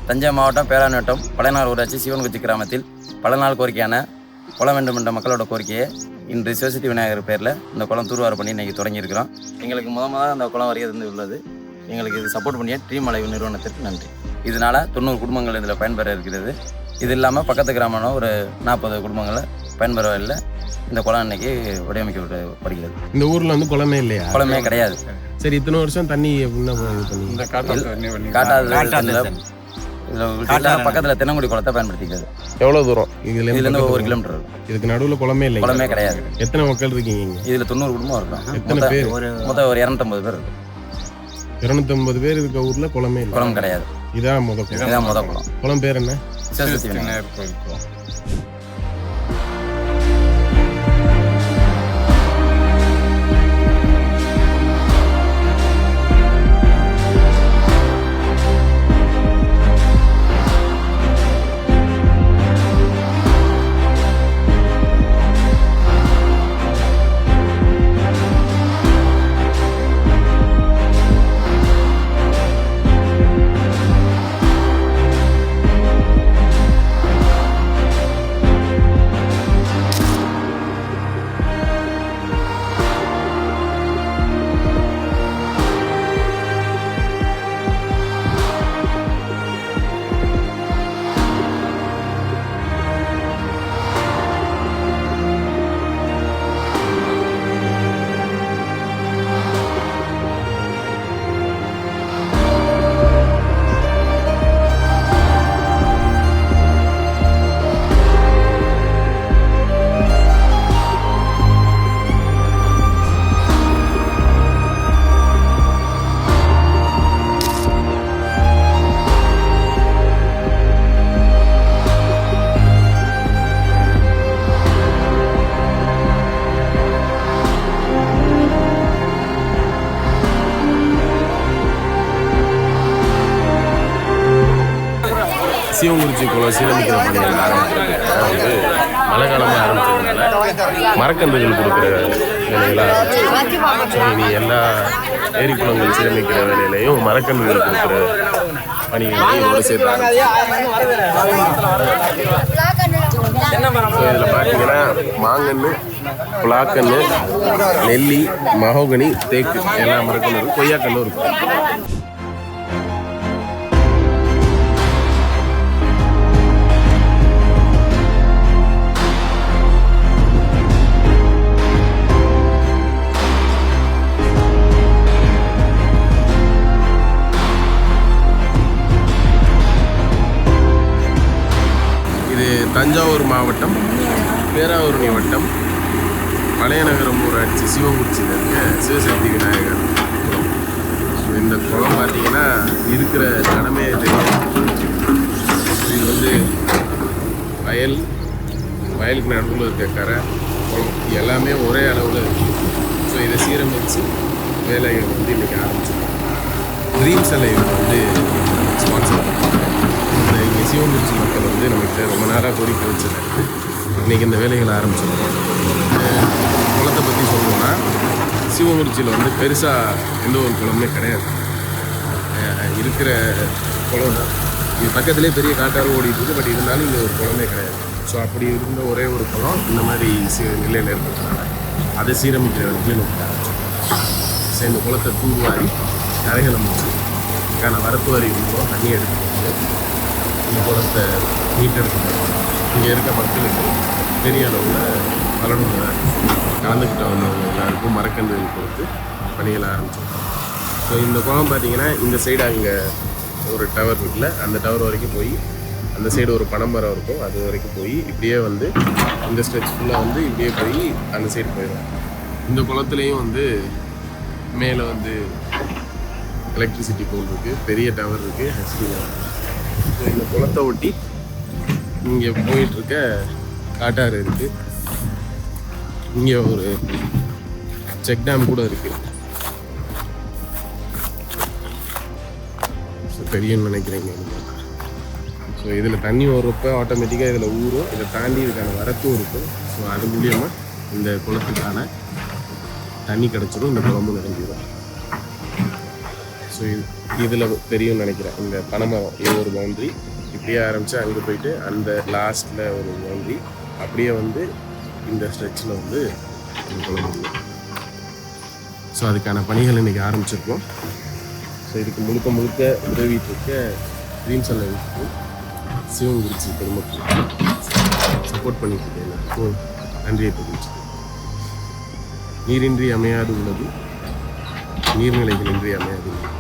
தஞ்சை மாவட்டம் பேராவூரணி வட்டம் பழையனார் ஊராட்சி சிவன்குச்சி கிராமத்தில் பல நாள் கோரிக்கையான குளம் வேண்டும் என்ற மக்களோட கோரிக்கையை இன்று சிவசக்தி விநாயகர் பேரில் இந்த குளம் தூர்வார பண்ணி இன்றைக்கி தொடங்கியிருக்கிறோம். எங்களுக்கு முதல் அந்த குளம் வருகிறது உள்ளது. எங்களுக்கு இது சப்போர்ட் பண்ணிய ட்ரீம் அலைவு நிறுவனத்திற்கு நன்றி. இதனால் 90 குடும்பங்கள் இதில் பயன்பெற இருக்கிறது. இது இல்லாமல் பக்கத்து கிராமம் ஒரு 40 குடும்பங்களை பயன்பெற இல்லை. இந்த குளம் இன்னைக்கு வடிவமைக்கப்படுகிறது. இந்த ஊரில் வந்து குளமே இல்லையா? குளமே கிடையாது. சரி, இத்தனை வருஷம் தண்ணி பக்கத்தில் தென்னங்குடி குளத்தை பயன்படுத்திக்கிறது. எவ்வளோ தூரம்? இதுலேருந்து 1 கிலோமீட்டர் இருக்கும். இதுக்கு நடுவில் குளமே இல்லை. குளமே கிடையாது. எத்தனை மக்கள் இருக்கீங்க? இதில் 90 குடும்பம் இருக்கும். எத்தனை பேர்? மொத்தம் ஒரு 250 பேர் இருக்கும். 250 பேர் இருக்க ஊரில் குளமே இல்லை. குளம் கிடையாது. இதான் முத குளம். குளம் பேர் என்ன? சிவசக்தி விநாயகர் கோயில் குளம். சிவங்குறிச்சி குளம் சீரமைக்கிற பணிகள் ஆரம்பிச்சிருக்கு. வந்து மழை காலமாக ஆரம்பிச்சதுனால மரக்கன்றுகள் கொடுக்குற வேலைகளாக இனி எல்லா ஏரி குளங்கள் சீரமைக்கிற வேலையிலையும் மரக்கன்றுகள் கொடுக்குற பணிகளையும் இதோடு சேர்த்தாங்க. ஸோ இதில் பார்த்தீங்கன்னா மாங்கன்று, புலாக்கன்று, நெல்லி, மகோகனி, தேக்கு எல்லா மரக்கன்றும் இருக்கும். கொய்யாக்கன்றும் இருக்கும். தஞ்சாவூர் மாவட்டம் பேராவூரணி வட்டம் பழையநகரம் ஊராட்சி சிவங்குறிச்சியில் இருக்க சிவசக்தி விநாயகர் குளம். ஸோ இந்த குளம் பார்த்திங்கன்னா இருக்கிற கடமையை தெரியும். இது வந்து வயலுக்கு நடுவில் இருக்க கரை குளம் எல்லாமே ஒரே அளவில் இருக்குது. ஸோ இதை சீரமைச்சு வேலைகள் வந்து இன்றைக்கி ஆரம்பிச்சிருக்கோம். ட்ரீம்ஸ் அலைவ் வந்து ஸ்பான்சர் பண்ணுறாங்க. இங்கே சிவங்குறிச்சி மக்கள் வந்து நமக்கு ரொம்ப நேராக கோரிக்கை வச்சது. இன்றைக்கி இந்த வேலைகளை ஆரம்பிச்சிருக்கோம். குளத்தை பற்றி சொல்லணும்னா சிவங்குறிச்சியில் வந்து பெருசாக எந்த ஒரு குளமே கிடையாது. இருக்கிற குளம் இது பக்கத்துலேயே பெரிய காட்டாறு ஓடிட்டு இருக்குது. பட் இருந்தாலும் இங்கே ஒரு குளமே கிடையாது. ஸோ அப்படி இருந்த ஒரே ஒரு குளம் இந்த மாதிரி நிலையில் இருக்கிறதுனால அதை சீரமைக்கிற இடத்துல நமக்கு ஆரம்பிச்சிருக்கோம். ஸோ இந்த குளத்தை தூர்வாரி கரைகளை முடிச்சு அதுக்கான வரப்பு வரி இருந்தோம் தண்ணி எடுத்து இந்த குளத்தை மீட்டெடுக்கணும். இங்கே இருக்க மக்களுக்கு பெரிய அளவில் பலனுள்ள கலந்துக்கிட்ட வந்தவங்க எல்லாருக்கும் மரக்கன்றுகள் கொடுத்து பணிகளை ஆரம்பிச்சிருக்கோம். ஸோ இந்த குளம் பார்த்திங்கன்னா இந்த சைடு அங்கே ஒரு டவர் இருக்குல்ல, அந்த டவர் வரைக்கும் போய் அந்த சைடு ஒரு பனைமரம் இருக்கும், அது வரைக்கும் போய் இப்படியே வந்து இந்த ஸ்ட்ரெச் ஃபுல்லாக வந்து இப்படியே போய் அந்த சைடு போயிடும். இந்த குளத்துலேயும் வந்து மேலே வந்து எலக்ட்ரிசிட்டி போல் இருக்குது, பெரிய டவர் இருக்குது, ஹெச்டி டவர். ஸோ இந்த குளத்தை ஒட்டி இங்கே போயிட்டுருக்க காட்டாறு இருக்குது. இங்கே ஒரு செக் டேம் கூட இருக்குது. ஸோ பெரியன்னு நினைக்கிறேங்க. ஸோ இதில் தண்ணி வர்றப்போ ஆட்டோமேட்டிக்காக இதில் ஊறும். இதை தாண்டி இதுக்கான வரத்தும் இருக்கும். ஸோ அது மூலியமாக இந்த குளத்துக்கான தண்ணி கிடச்சிடும். இந்த குளமும் நிறைஞ்சிடும். ஸோ இதில் தெரியும்னு நினைக்கிறேன். இந்த பனைமரம் இது ஒரு பவுண்ட்ரி, இப்படியே ஆரம்பித்து அங்கே போயிட்டு அந்த லாஸ்ட்டில் ஒரு பவுண்ட்ரி, அப்படியே வந்து இந்த ஸ்ட்ரெச்சில் வந்து இது பண்ண முடியும். ஸோ அதுக்கான பணிகள் இன்றைக்கி ஆரம்பிச்சிருக்கோம். ஸோ இதுக்கு முழுக்க முழுக்க உதவிட்டு இருக்க ட்ரீம்ஸ் அண்ட் லைஃப்க்கு சிவங்குறிச்சி பெருமக்கள் சப்போர்ட் பண்ணிட்டு இருக்கேன். எல்லாருக்கும் நன்றியை தெரிவிச்சு. நீரின்றி அமையாது உள்ளது, நீர்நிலைகளின்றி அமையாது உள்ளது.